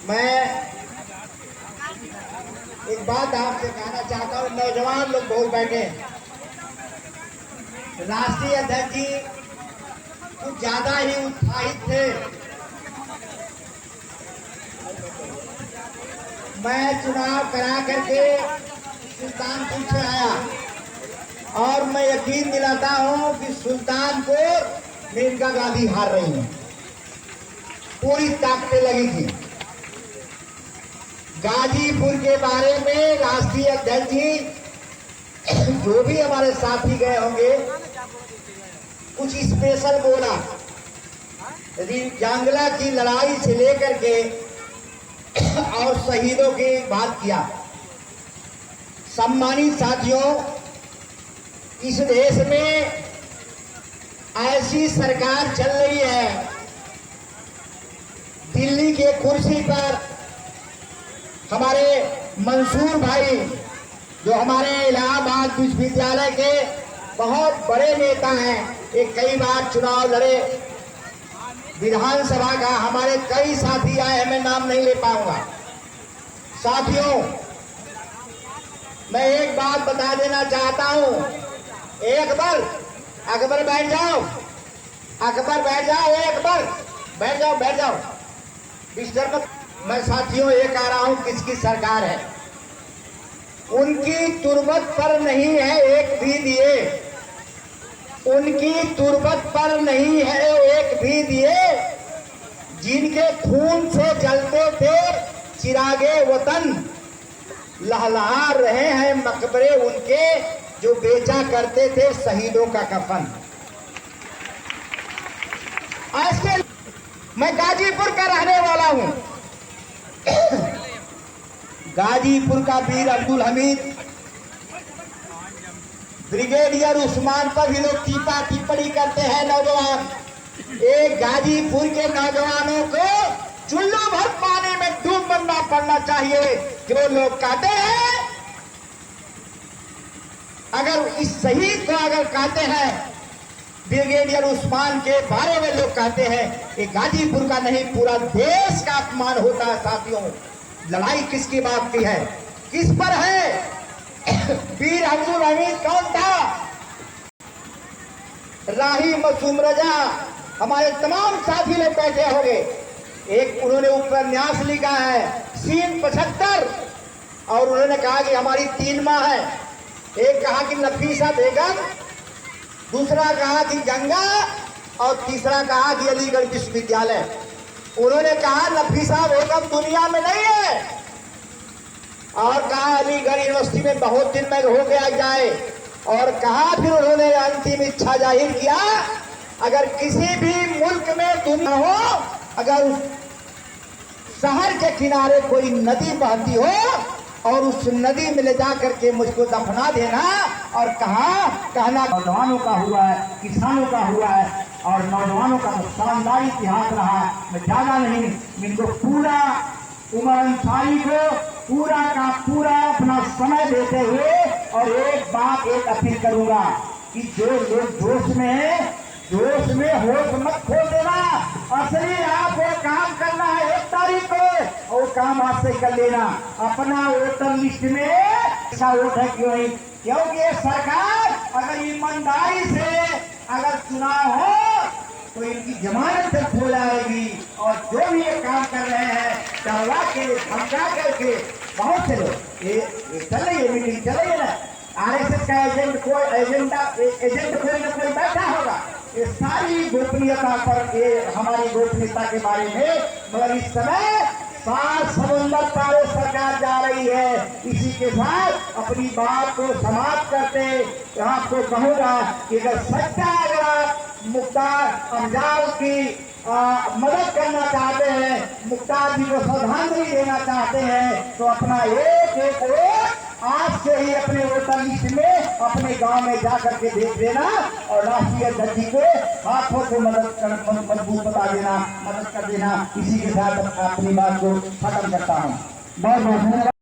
मैं एक बात आपसे कहना चाहता हूँ। नौजवान लोग बोल बैठे, राष्ट्रीय अध्यक्ष जी कुछ ज्यादा ही उत्साहित थे। मैं चुनाव करा करके सुल्तानपुर से आया और मैं यकीन दिलाता हूं कि सुल्तानपुर मेनका गांधी हार रही है। पूरी ताकतें लगी थी। गाजीपुर के बारे में राष्ट्रीय अध्यक्ष जी जो भी हमारे साथी गए होंगे कुछ स्पेशल बोला। जंगला की लड़ाई से लेकर के और शहीदों की बात किया। सम्मानित साथियों, इस देश में ऐसी सरकार चल रही है, दिल्ली के कुर्सी पर हमारे मंसूर भाई जो हमारे इलाहाबाद विश्वविद्यालय के बहुत बड़े नेता हैं, ये कई बार चुनाव लड़े, विधानसभा का हमारे कई साथी आए, मैं नाम नहीं ले पाऊंगा। साथियों, मैं एक बात बता देना चाहता हूं। अकबर बैठ जाओ, अकबर बैठ जाओ, बैठ जाओ डिस्टर्ब मत। मैं साथियों ये कह रहा हूं, किसकी सरकार है, उनकी तुरबत पर नहीं है एक भी दिए, उनकी तुरबत पर नहीं है एक भी दिए। जिनके खून से जलते थे चिरागे वतन, लहलहा रहे हैं मकबरे उनके जो बेचा करते थे शहीदों का कफन। ऐसे मैं गाजीपुर का रहने वाला हूं। गाजीपुर का वीर अब्दुल हमीद, ब्रिगेडियर उस्मान पर भी लोग टीपा टिप्पणी करते हैं। नौजवान, एक गाजीपुर के नौजवानों को चुल्लू भर पानी में डूब मरना पड़ना चाहिए जो लोग कहते हैं। अगर इस शहीद को अगर कहते हैं, ब्रिगेडियर उस्मान के बारे में लोग कहते हैं, ये गाजीपुर का नहीं पूरा देश का अपमान होता है। साथियों, लड़ाई किसकी बात की है, किस पर है? वीर अब्दुल हमीद कौन था? राही मासूम रजा, हमारे तमाम साथी लोग बैठे होंगे। एक उन्होंने उपन्यास लिखा है सीन 75 और उन्होंने कहा कि हमारी 3 माँ है। एक कहा कि नफीसा बेगम, दूसरा कहा कि गंगा और तीसरा कहा कि अलीगढ़ विश्वविद्यालय। उन्होंने कहा नफीसा बेगम दुनिया में नहीं है और कहा अलीगढ़ यूनिवर्सिटी में बहुत दिन में हो गया जाए। और कहा फिर उन्होंने अंतिम इच्छा जाहिर किया, अगर किसी भी मुल्क में दुनिया हो, अगर शहर के किनारे कोई नदी बहती हो और उस नदी में ले जा करके मुझको दफना देना। और कहना नौजवानों का हुआ है, किसानों का हुआ है और नौजवानों का तो शानदार इतिहास रहा। मैं ज्यादा नहीं, इनको पूरा उमर अंसारी को पूरा का पूरा अपना समय देते हुए और एक बात एक अपील करूंगा कि जो लोग जोश में होश मत खो देना। असली आपको काम करना है 1 तारीख को और काम आज से कर लेना। अपना वोटर लिस्ट में ऐसा वोट है क्यों नहीं? क्योंकि ये सरकार अगर ईमानदारी से अगर चुनाव हो तो इनकी जमानत से खोल आएगी। और जो भी ये काम कर रहे हैं डरवा के धमका करके, बहुत से लोग ये चल रही है मीटिंग चल रही है ना, आरएसएस का एजेंट कोई ना कोई बैठा होगा। ये सारी गोपनीयता पर ये हमारी गोपनीयता के बारे में, मगर इस समय 7 समुंदर पारे सरकार जा रही है। इसी के साथ अपनी बात को समाप्त करते आपको कहूंगा कि अगर सच्चा अगर आप मुख्तार अफजाल की मदद करना चाहते हैं, मुख्तार जी को श्रद्धांजलि देना चाहते हैं, तो अपना एक वोट आज से ही अपने वोटर लिस्ट में अपने गांव में जाकर के देख देना और राष्ट्रीय अध्यक्ष जी को हाथों से मजबूत बता देना, मदद कर देना। इसी के साथ अपनी बात को खत्म करता हूँ। बहुत बहुत धन्यवाद।